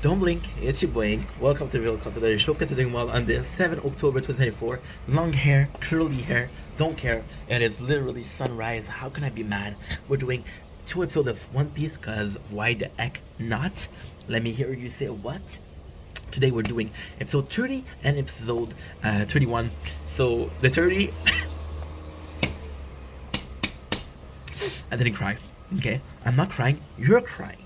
Don't blink, it's your boy Ink. Welcome to Real Content. I hope you're doing well on this 7 October 2024. Long hair, curly hair, don't care. It is literally sunrise. How can I be mad? We're doing 2 episodes of One Piece, cause why the heck not? Let me hear you say what? Today we're doing episode 30 and episode 31. So the 30 I didn't cry. Okay? I'm not crying, you're crying.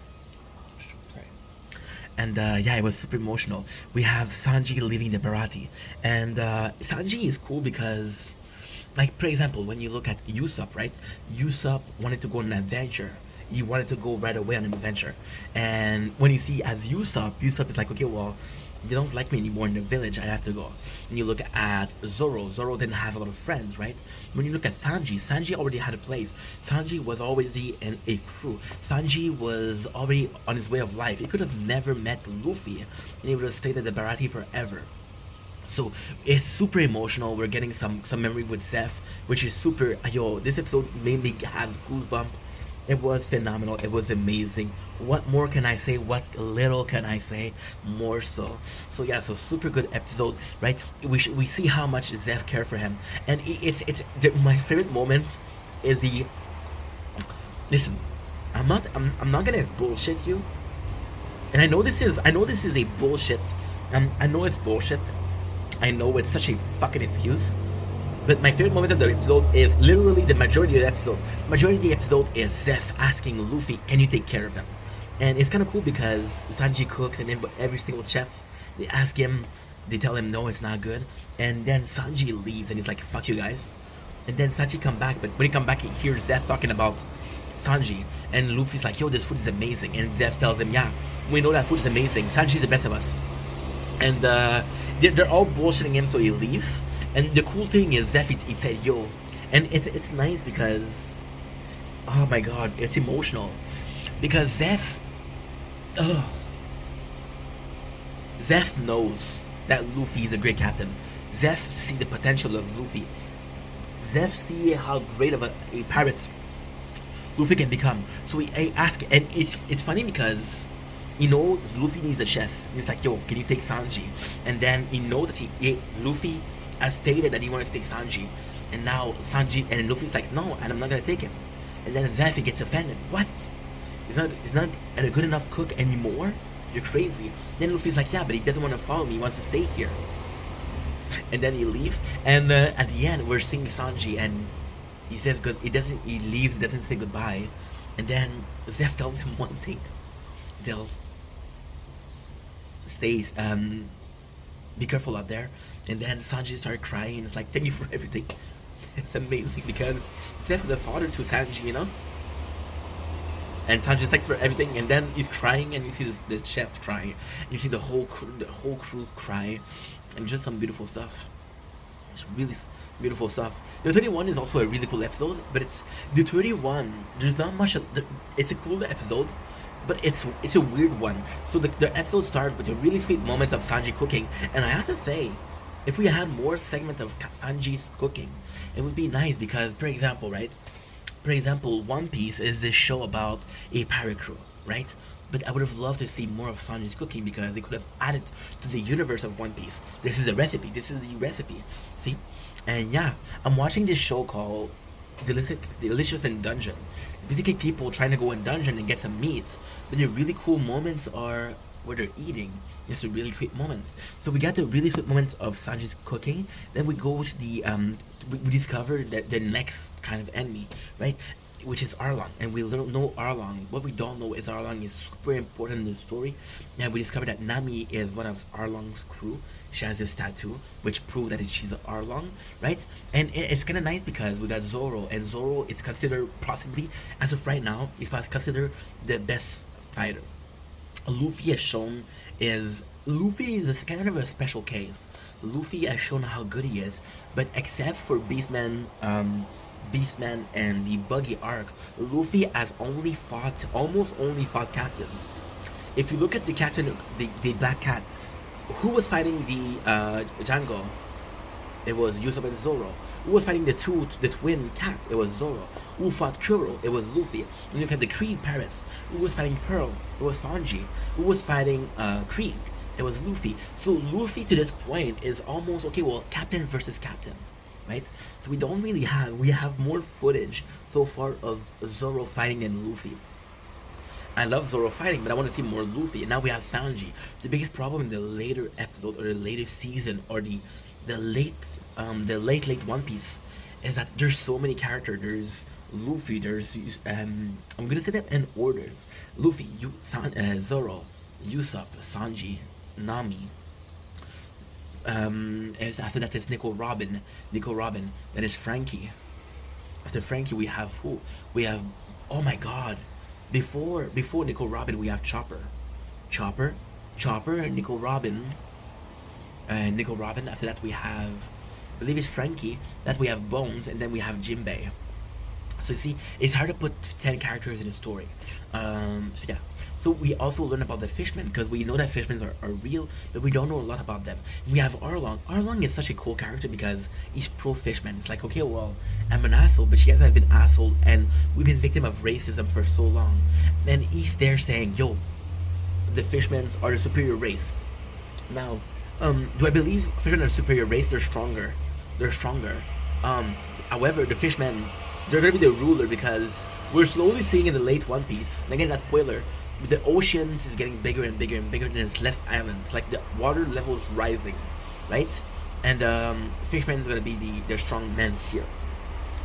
And yeah, it was super emotional. We have Sanji leaving the Baratie. And Sanji is cool because, like, for example, when you look at Usopp, right? Usopp wanted to go on an adventure. He wanted to go right away on an adventure. And when you see as Usopp is like, okay, well, they don't like me anymore in the village, I have to go. And you look at Zoro didn't have a lot of friends, right? When you look at Sanji already had a place. Sanji was already in a crew. Sanji was already on his way of life. He could have never met Luffy, and he would have stayed at the Baratie forever. So it's super emotional. We're getting some memory with Zeph, which is super. Yo, this episode made me have goosebumps. It was phenomenal. It was amazing. What more can I say? What little can I say? More so. So yeah, so super good episode, right? We see how much Zeph cared for him, and my favorite moment is the. Listen, I'm not gonna bullshit you, and I know this is a bullshit. I know it's bullshit. I know it's such a fucking excuse. But my favorite moment of the episode is literally the majority of the episode. Majority of the episode is Zeph asking Luffy, can you take care of him? And it's kind of cool because Sanji cooks, and then every single chef, they ask him, they tell him no, it's not good. And then Sanji leaves and he's like, fuck you guys. And then Sanji come back, but when he come back, he hears Zeph talking about Sanji. And Luffy's like, yo, this food is amazing. And Zeph tells him, yeah, we know that food is amazing. Sanji's the best of us. And they're all bullshitting him, so he leaves. And the cool thing is Zeph, he said, yo, and it's nice because, oh my god, it's emotional. Because Zeph knows that Luffy is a great captain. Zeph see the potential of Luffy. Zeph see how great of a pirate Luffy can become. So he ask, and it's funny because he knows Luffy needs a chef. He's like, yo, can you take Sanji? And then he know that Luffy has stated that he wanted to take Sanji, and now Sanji and Luffy's like, no, and I'm not gonna take him. And then Zephy gets offended. What? He's not a good enough cook anymore? You're crazy. Then Luffy's like, yeah, but he doesn't want to follow me. He wants to stay here. And then he leaves. And at the end, we're seeing Sanji, and he says good. He leaves. He doesn't say goodbye. And then Zeph tells him one thing. Stays. Be careful out there. And then Sanji started crying. It's like, thank you for everything. It's amazing because Zeph is a father to Sanji, you know. And Sanji thanks for everything. And then he's crying, and you see the chef crying. And you see the whole crew cry, and just some beautiful stuff. It's really beautiful stuff. The 31 is also a really cool episode, but it's the 31. There's not much. It's a cool episode, but it's a weird one. So the episode starts with a really sweet moment of Sanji cooking, and I have to say, if we had more segment of Sanji's cooking, it would be nice because, for example, right? For example, One Piece is this show about a pirate crew, right? But I would have loved to see more of Sanji's cooking because they could have added to the universe of One Piece. This is a recipe. This is the recipe. See? And yeah, I'm watching this show called Delicious in Dungeon. Basically, people trying to go in dungeon and get some meat. But the really cool moments are where they're eating. It's a really sweet moment. So we got the really sweet moments of Sanji's cooking. Then we go to the we discover that the next kind of enemy, right? Which is Arlong, and we know Arlong. What we don't know is Arlong is super important in the story. And we discover that Nami is one of Arlong's crew. She has this tattoo, which proves that she's Arlong, right? And it's kind of nice because we got Zoro, and Zoro is considered possibly, as of right now, is considered the best fighter. Luffy has shown Luffy is kind of a special case. Luffy has shown how good he is, but except for Beastman and the Buggy arc, Luffy has almost only fought Captain. If you look at the Captain, the Black Cat, who was fighting the Django? It was Usopp and Zoro. Who was fighting the twin cat? It was Zoro. Who fought Kuro? It was Luffy. And you had the Creed Paris. Who was fighting Pearl? It was Sanji. Who was fighting Creed? It was Luffy. So Luffy to this point is almost okay. Well, captain versus captain, right? So we have more footage so far of Zoro fighting than Luffy. I love Zoro fighting, but I want to see more Luffy. And now we have Sanji. The biggest problem in the later episode or the latest season or the late One Piece is that there's so many characters. There's Luffy. There's I'm gonna say them in orders: Luffy, Zoro, Usopp, Sanji, Nami. After that is Nico Robin. Then is Frankie. After Frankie, we have who? We have, oh my God, before Nico Robin, we have Chopper, Nico Robin, and Nico Robin. After that, we have, I believe it's Frankie. That we have Bones, and then we have Jinbei. So you see, it's hard to put 10 characters in a story. So yeah. So we also learn about the fishmen because we know that fishmen are real, but we don't know a lot about them. And we have Arlong. Arlong is such a cool character because he's pro fishmen. It's like, okay, well, I'm an asshole, but you guys have been asshole, and we've been victim of racism for so long. And he's there saying, yo, the fishmen are the superior race. Now, do I believe fishmen are a superior race? They're stronger. However, the fishmen, they're gonna be the ruler because we're slowly seeing in the late One Piece, and again, that's spoiler, the oceans is getting bigger and bigger and bigger, and there's less islands. Like the water level is rising, right? And Fishman is gonna be the strong man here.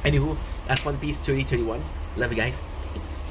Anywho, that's One Piece 3031. Love you guys. Thanks.